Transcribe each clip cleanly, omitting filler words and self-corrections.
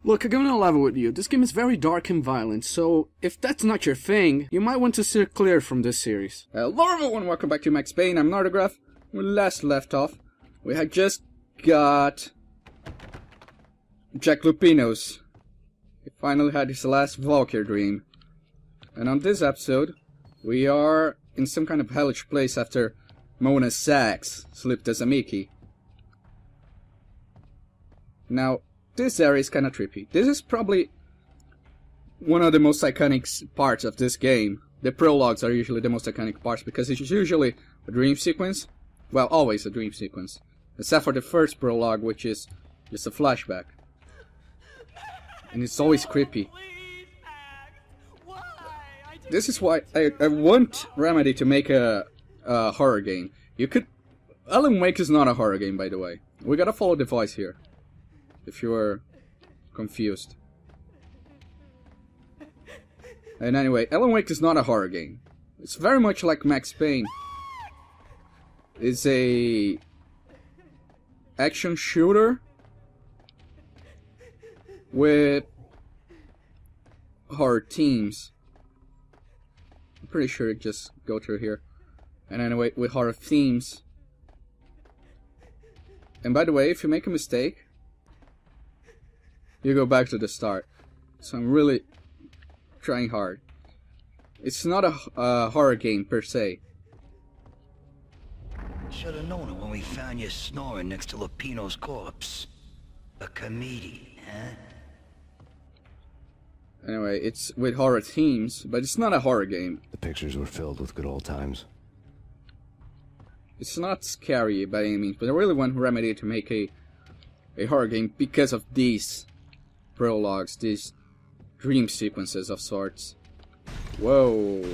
Look, I'm gonna level with you. This game is very dark and violent, so if that's not your thing, you might want to steer clear from this series. Hello everyone, welcome back to Max Payne. I'm Narrate. When last left off, we had just got Jack Lupino's. He finally had his last Valkyrie dream. And on this episode, we are in some kind of hellish place after Mona Sachs slipped as a Mickey. Now, this area is kinda trippy. This is probably one of the most iconic parts of this game. The prologues are usually the most iconic parts because it's usually a dream sequence. Well, always a dream sequence. Except for the first prologue, which is just a flashback. And it's always creepy. This is why I want Remedy to make a horror game. You could... Alan Wake is not a horror game, by the way. We gotta follow the voice here. If you are confused. And anyway, Alan Wake is not a horror game. It's very much like Max Payne. It's a action shooter with horror themes. I'm pretty sure it just go through here. And anyway, with horror themes. And by the way, if you make a mistake, you go back to the start. So I'm really trying hard. It's not a horror game per se. Should have known it when we found you snoring next to Lupino's corpse. A comedian, huh? Anyway, it's with horror themes, but it's not a horror game. The pictures were filled with good old times. It's not scary by any means, but I really want Remedy to make a horror game because of these prologues, these dream sequences of sorts. Whoa.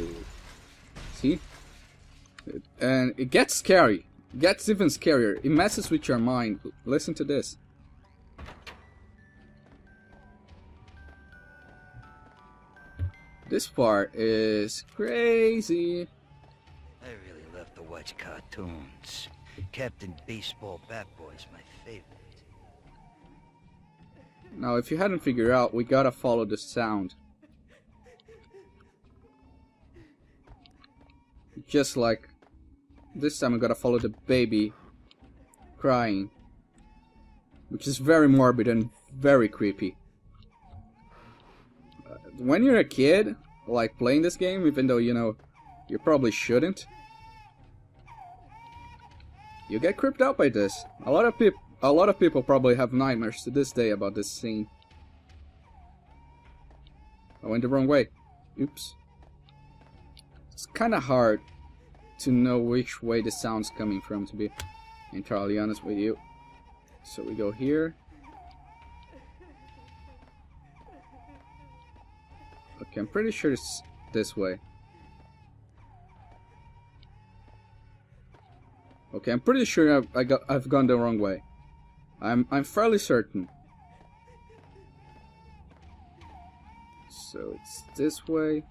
See? And it gets scary. It gets even scarier. It messes with your mind. Listen to this. This part is crazy. I really love to watch cartoons. Captain Baseball Bat Boy's my favorite. Now, if you hadn't figured out, we gotta follow the sound. Just like this time, we gotta follow the baby crying, which is very morbid and very creepy. When you're a kid, like playing this game, even though you know you probably shouldn't, you get creeped out by this. A lot of people probably have nightmares to this day about this scene. I went the wrong way. Oops. It's kind of hard to know which way the sound's coming from, to be entirely honest with you. So we go here. Okay, I'm pretty sure it's this way. Okay, I'm pretty sure I've gone the wrong way. I'm fairly certain. So it's this way.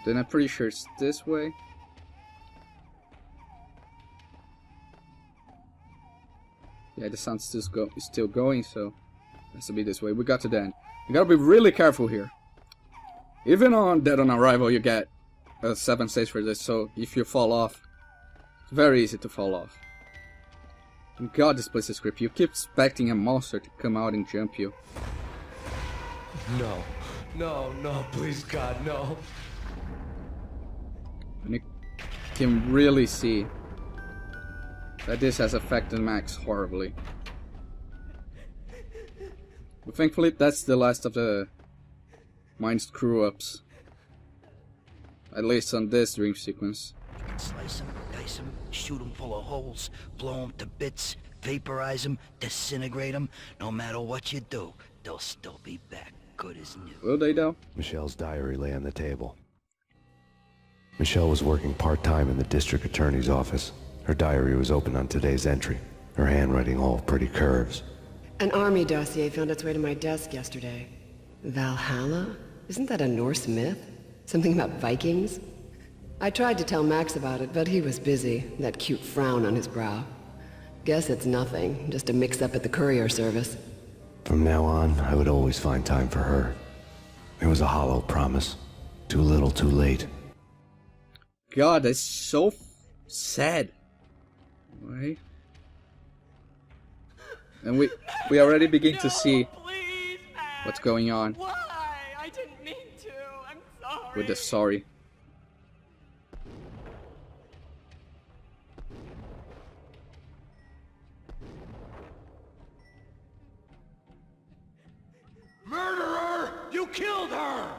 Then I'm pretty sure it's this way. Yeah, the sound's still going, so it has to be this way. We got to the end. You gotta be really careful here. Even on Dead on Arrival, you get 7 stages for this, so if you fall off, it's very easy to fall off. God, this place is creepy. You keep expecting a monster to come out and jump you. No. No, no, please God, no. And you can really see that this has affected Max horribly. But thankfully, that's the last of the mind screw-ups. At least on this dream sequence. Slice them, dice them, shoot them full of holes, blow them to bits, vaporize them, disintegrate them. No matter what you do, they'll still be back, good as new. Will they though? Michelle's diary lay on the table. Michelle was working part-time in the district attorney's office. Her diary was open on today's entry, her handwriting all pretty curves. An army dossier found its way to my desk yesterday. Valhalla? Isn't that a Norse myth? Something about Vikings? I tried to tell Max about it, but he was busy, that cute frown on his brow. Guess it's nothing, just a mix-up at the courier service. From now on, I would always find time for her. It was a hollow promise. Too little, too late. God, that's so sad. Right? And we already begin to see Please, Max. what's going on Why? I didn't mean to. I'm sorry. with the sorry. Murderer! You killed her!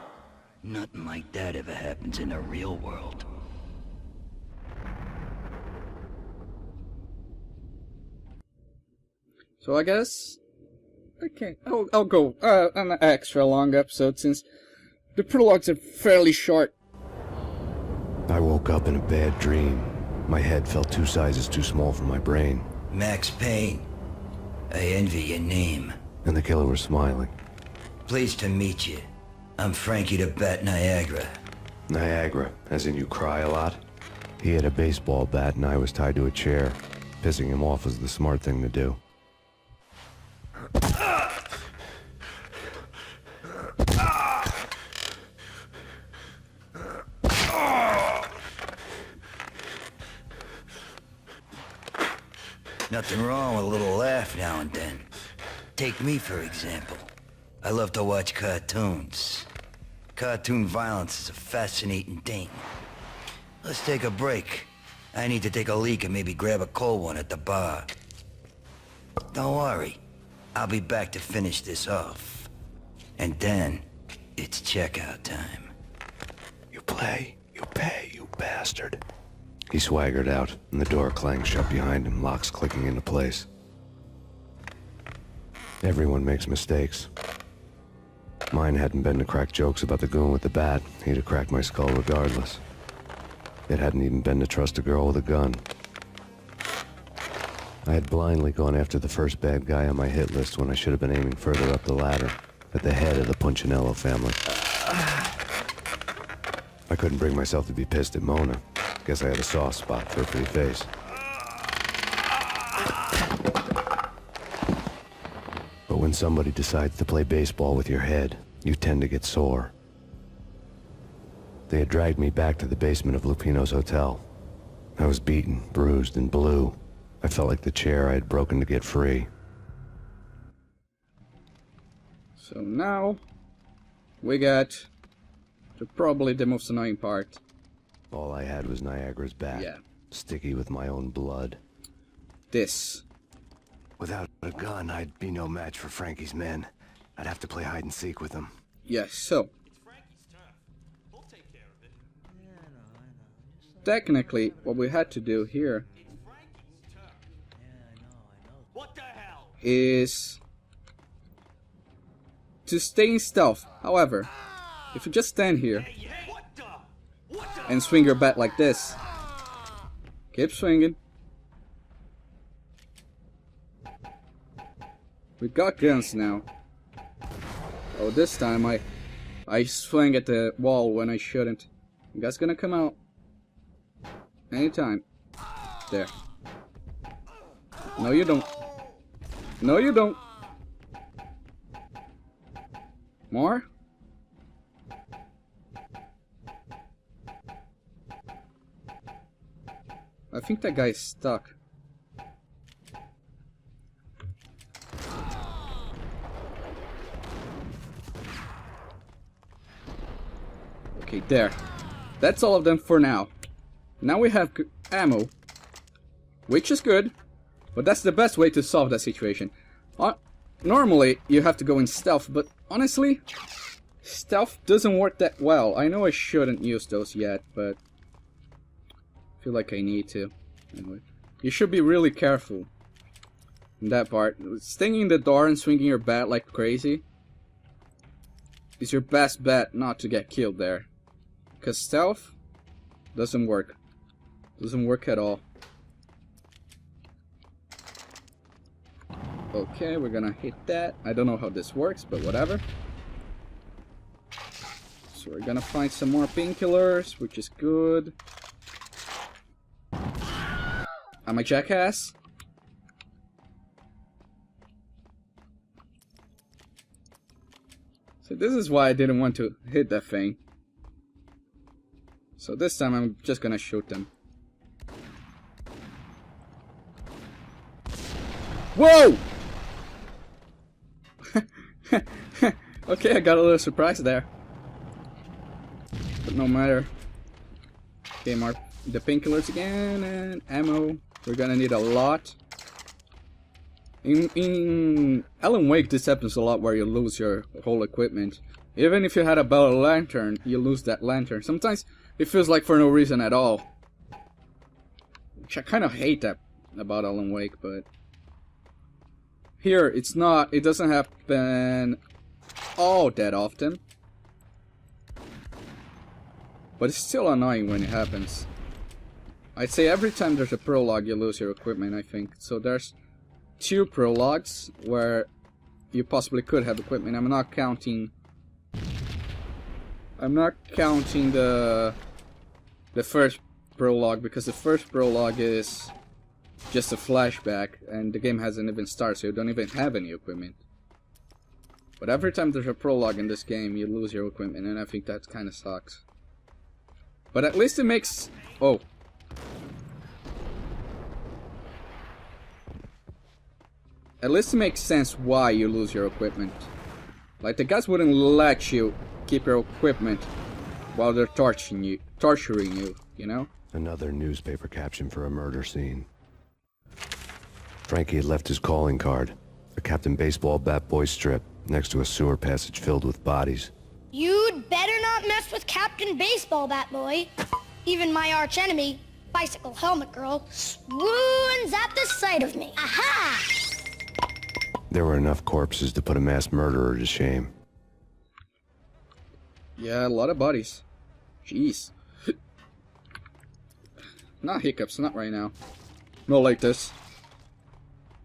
Nothing like that ever happens in the real world. So I guess I'll go an extra long episode since the prologues are fairly short. I woke up in a bad dream. My head felt 2 sizes too small for my brain, Max Payne. I envy your name. and the killer was smiling. Pleased to meet you. I'm Frankie the Bat Niagara. Niagara, as in you cry a lot? He had a baseball bat and I was tied to a chair. Pissing him off was the smart thing to do. Nothing wrong with a little laugh now and then. Take me, for example. I love to watch cartoons. Cartoon violence is a fascinating thing. Let's take a break. I need to take a leak and maybe grab a cold one at the bar. Don't worry. I'll be back to finish this off. And then, it's checkout time. You play, you pay, you bastard. He swaggered out, and the door clanged shut behind him, locks clicking into place. Everyone makes mistakes. Mine hadn't been to crack jokes about the goon with the bat. He'd have cracked my skull regardless. It hadn't even been to trust a girl with a gun. I had blindly gone after the first bad guy on my hit list when I should have been aiming further up the ladder, at the head of the Punchinello family. I couldn't bring myself to be pissed at Mona. Guess I had a soft spot for her pretty face. But when somebody decides to play baseball with your head, you tend to get sore. They had dragged me back to the basement of Lupino's hotel. I was beaten, bruised, and blue. I felt like the chair I had broken to get free. So now we got to probably the most annoying part. All I had was Niagara's bat, Yeah. sticky with my own blood. This. Without a gun, I'd be no match for Frankie's men. I'd have to play hide and seek with them. Yes, so technically what we had to do here is to stay in stealth. However, if you just stand here and swing your bat like this, keep swinging. We got guns now. Oh, this time I swing at the wall when I shouldn't. You guys gonna come out anytime. There. No, you don't. No, you don't. More? I think that guy's stuck. Okay, there. That's all of them for now. Now we have ammo, which is good, but that's the best way to solve that situation. Normally, you have to go in stealth, but honestly, stealth doesn't work that well. I know I shouldn't use those yet, but I feel like I need to. Anyway, you should be really careful in that part. Staying in the door and swinging your bat like crazy is your best bet not to get killed there. Because stealth doesn't work. Doesn't work at all. Okay, we're gonna hit that. I don't know how this works, but whatever. So we're gonna find some more painkillers, which is good. I'm a jackass. So this is why I didn't want to hit that thing. So this time I'm just gonna shoot them. Whoa! Okay, I got a little surprise there. But no matter. Okay, mark the painkillers again and ammo. We're gonna need a lot. In Alan Wake, this happens a lot where you lose your whole equipment. Even if you had a battle lantern, you lose that lantern. Sometimes it feels like for no reason at all. Which I kind of hate that about Alan Wake, but here it's not. It doesn't happen all that often. But it's still annoying when it happens. I'd say every time there's a prologue you lose your equipment, I think. So there's 2 prologues where you possibly could have equipment. I'm not counting the first prologue, because the first prologue is just a flashback and the game hasn't even started, so you don't even have any equipment. But every time there's a prologue in this game, you lose your equipment, and I think that kind of sucks. But at least it makes... Oh. At least it makes sense why you lose your equipment. Like, the guys wouldn't let you keep your equipment while they're torturing you, you know? Another newspaper caption for a murder scene. Frankie had left his calling card, a Captain Baseball bat boy strip, next to a sewer passage filled with bodies. You'd better not mess with Captain Baseball Bat Boy. Even my arch enemy, Bicycle Helmet Girl, swoons at the sight of me. Aha! There were enough corpses to put a mass murderer to shame. Yeah, a lot of bodies. Jeez. Not hiccups, not right now. Not like this.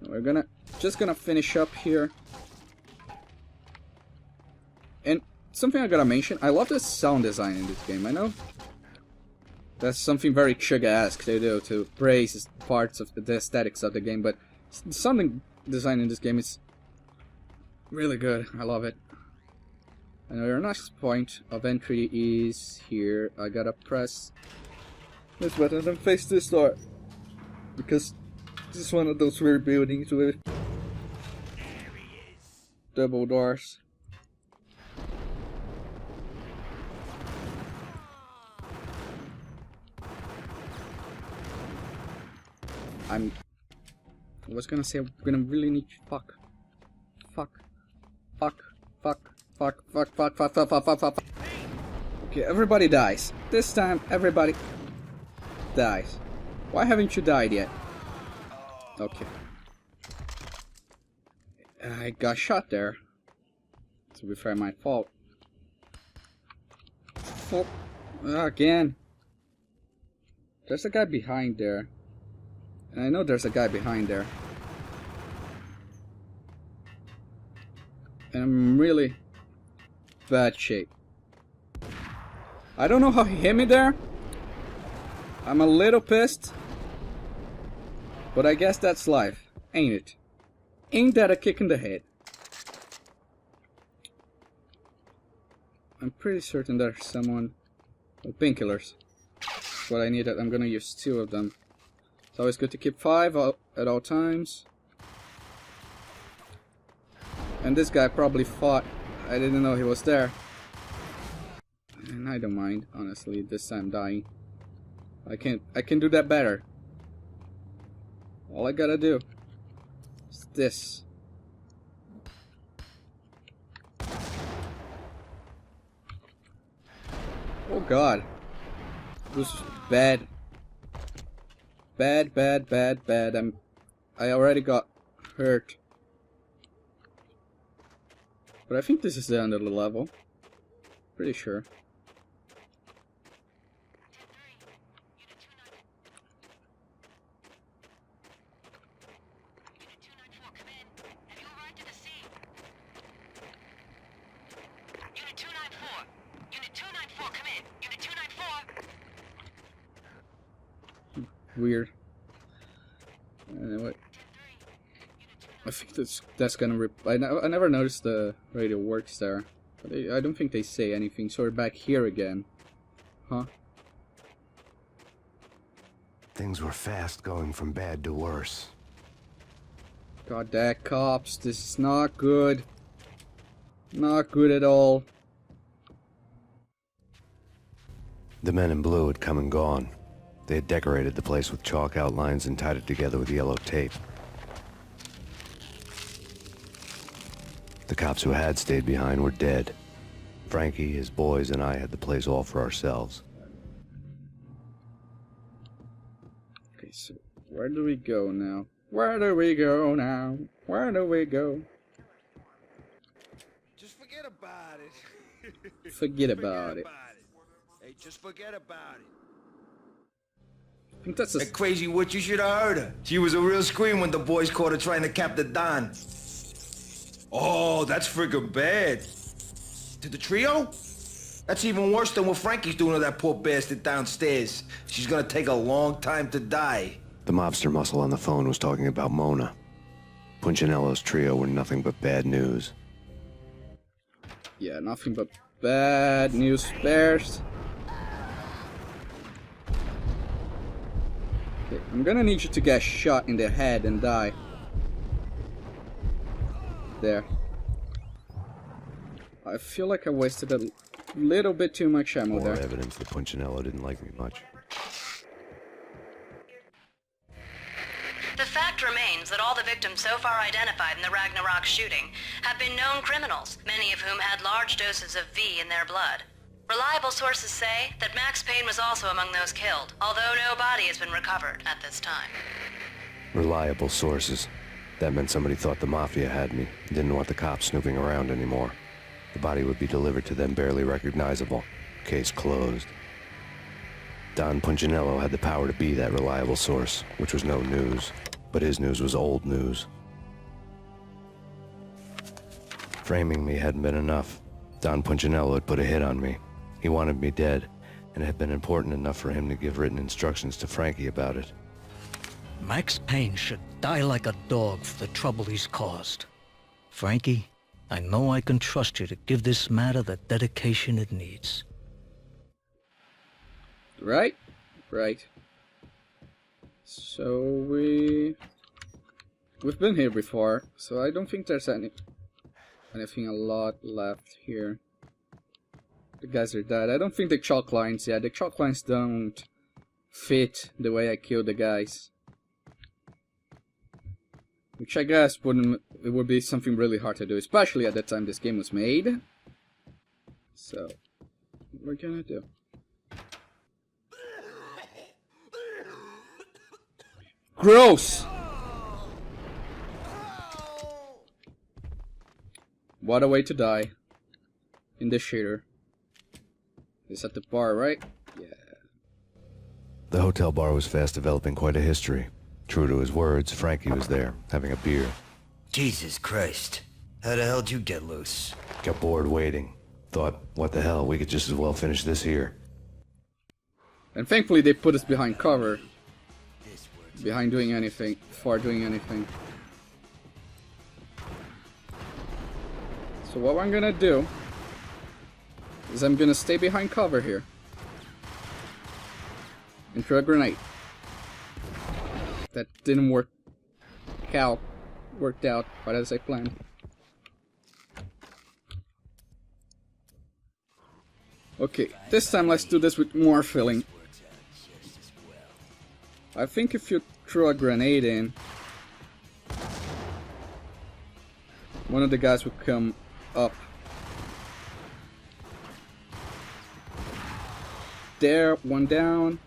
We're just gonna finish up here. And something I gotta mention, I love the sound design in this game. I know that's something very Chugga-esque to do, to praise parts of the aesthetics of the game, but the sound design in this game is really good. I love it. And our next point of entry is here. I gotta press this button and face this door, because this is one of those weird buildings with double doors. I was gonna say I'm gonna really need fuck. Okay, everybody dies. This time everybody dies. Why haven't you died yet? Okay. I got shot there. To be fair, my fault. Oh, again. There's a guy behind there. And I know there's a guy behind there. And I'm really bad shape. I don't know how he hit me there. I'm a little pissed. But I guess that's life, ain't it? Ain't that a kick in the head? I'm pretty certain there's someone... Oh, painkillers. That's what I need. I'm gonna use 2 of them. It's always good to keep 5 at all times. And this guy probably fought. I didn't know he was there. And I don't mind, honestly, this time dying. I can do that better. All I gotta do is this. Oh god. This is bad. Bad. I already got hurt. But I think this is the end of the level. Pretty sure. Weird. Anyway, I think that's gonna I never noticed the radio works there. I don't think they say anything, so we're back here again. Huh? Things were fast going from bad to worse. God, that cops. This is not good. Not good at all. The men in blue had come and gone. They had decorated the place with chalk outlines and tied it together with yellow tape. The cops who had stayed behind were dead. Frankie, his boys, and I had the place all for ourselves. Okay, so where do we go now? Where do we go now? Where do we go? Just forget about it. Forget about it. Hey, just forget about it. I think that's a... That crazy witch, you should have heard her. She was a real scream when the boys caught her trying to cap the Don. Oh, that's friggin' bad. To the trio? That's even worse than what Frankie's doing to that poor bastard downstairs. She's gonna take a long time to die. The mobster muscle on the phone was talking about Mona. Punchinello's trio were nothing but bad news. Yeah, nothing but bad news bears. Okay, I'm gonna need you to get shot in the head and die. There. I feel like I wasted a little bit too much ammo More there. evidence that Punchinello didn't like me much. The fact remains that all the victims so far identified in the Ragnarök shooting have been known criminals, many of whom had large doses of V in their blood. Reliable sources say that Max Payne was also among those killed, although no body has been recovered at this time. Reliable sources. That meant somebody thought the Mafia had me, didn't want the cops snooping around anymore. The body would be delivered to them barely recognizable. Case closed. Don Punchinello had the power to be that reliable source, which was no news. But his news was old news. Framing me hadn't been enough. Don Punchinello had put a hit on me. He wanted me dead, and it had been important enough for him to give written instructions to Frankie about it. Max Payne should die like a dog for the trouble he's caused. Frankie, I know I can trust you to give this matter the dedication it needs. Right? Right. So we've been here before, so I don't think there's anything a lot left here. The guys are dead. I don't think the chalk lines, yeah, the chalk lines don't fit the way I killed the guys. Which I guess it would be something really hard to do, especially at the time this game was made. So, what we're gonna do? Gross! What a way to die. In the shitter. It's at the bar, right? Yeah. The hotel bar was fast developing quite a history. True to his words, Frankie was there, having a beer. Jesus Christ. How the hell did you get loose? Got bored waiting. Thought, what the hell, we could just as well finish this here. And thankfully they put us behind cover. Behind doing anything. For doing anything. So what I'm gonna do is I'm gonna stay behind cover here. And throw a grenade. That didn't work worked out quite as I planned. Okay, this time let's do this with more filling. I think if you throw a grenade in, one of the guys would come up. There, one down.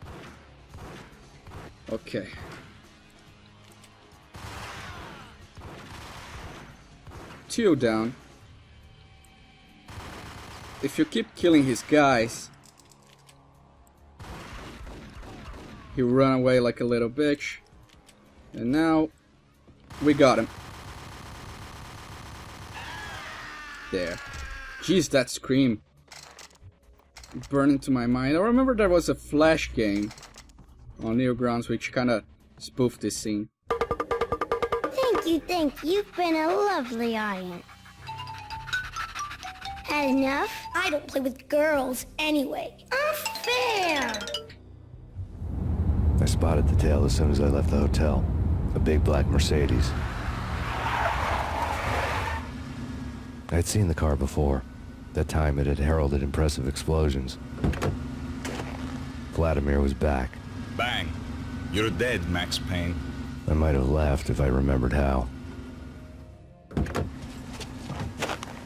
Okay. Two down. If you keep killing his guys, he'll run away like a little bitch. And now, we got him. There. Jeez, that scream burned into my mind. I remember there was a Flash game on Newgrounds which kinda spoofed this scene. Thank you. You've been a lovely audience. Had enough? I don't play with girls anyway. Unfair! I spotted the tail as soon as I left the hotel. A big black Mercedes. I'd seen the car before. That time it had heralded impressive explosions. Vladimir was back. Bang. You're dead, Max Payne. I might have laughed if I remembered how.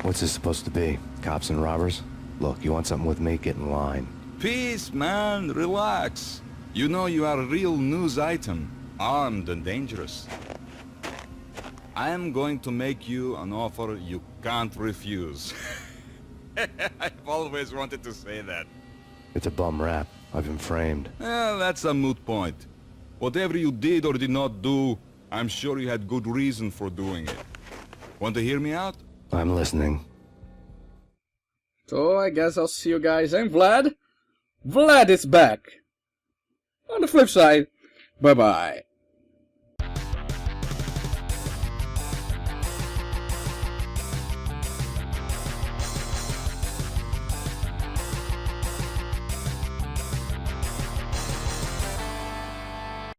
What's this supposed to be? Cops and robbers? Look, you want something with me? Get in line. Peace, man. Relax. You know you are a real news item. Armed and dangerous. I am going to make you an offer you can't refuse. I've always wanted to say that. It's a bum rap. I've been framed. That's a moot point. Whatever you did or did not do, I'm sure you had good reason for doing it. Want to hear me out? I'm listening. So I guess I'll see you guys and Vlad. Vlad is back. On the flip side, bye-bye.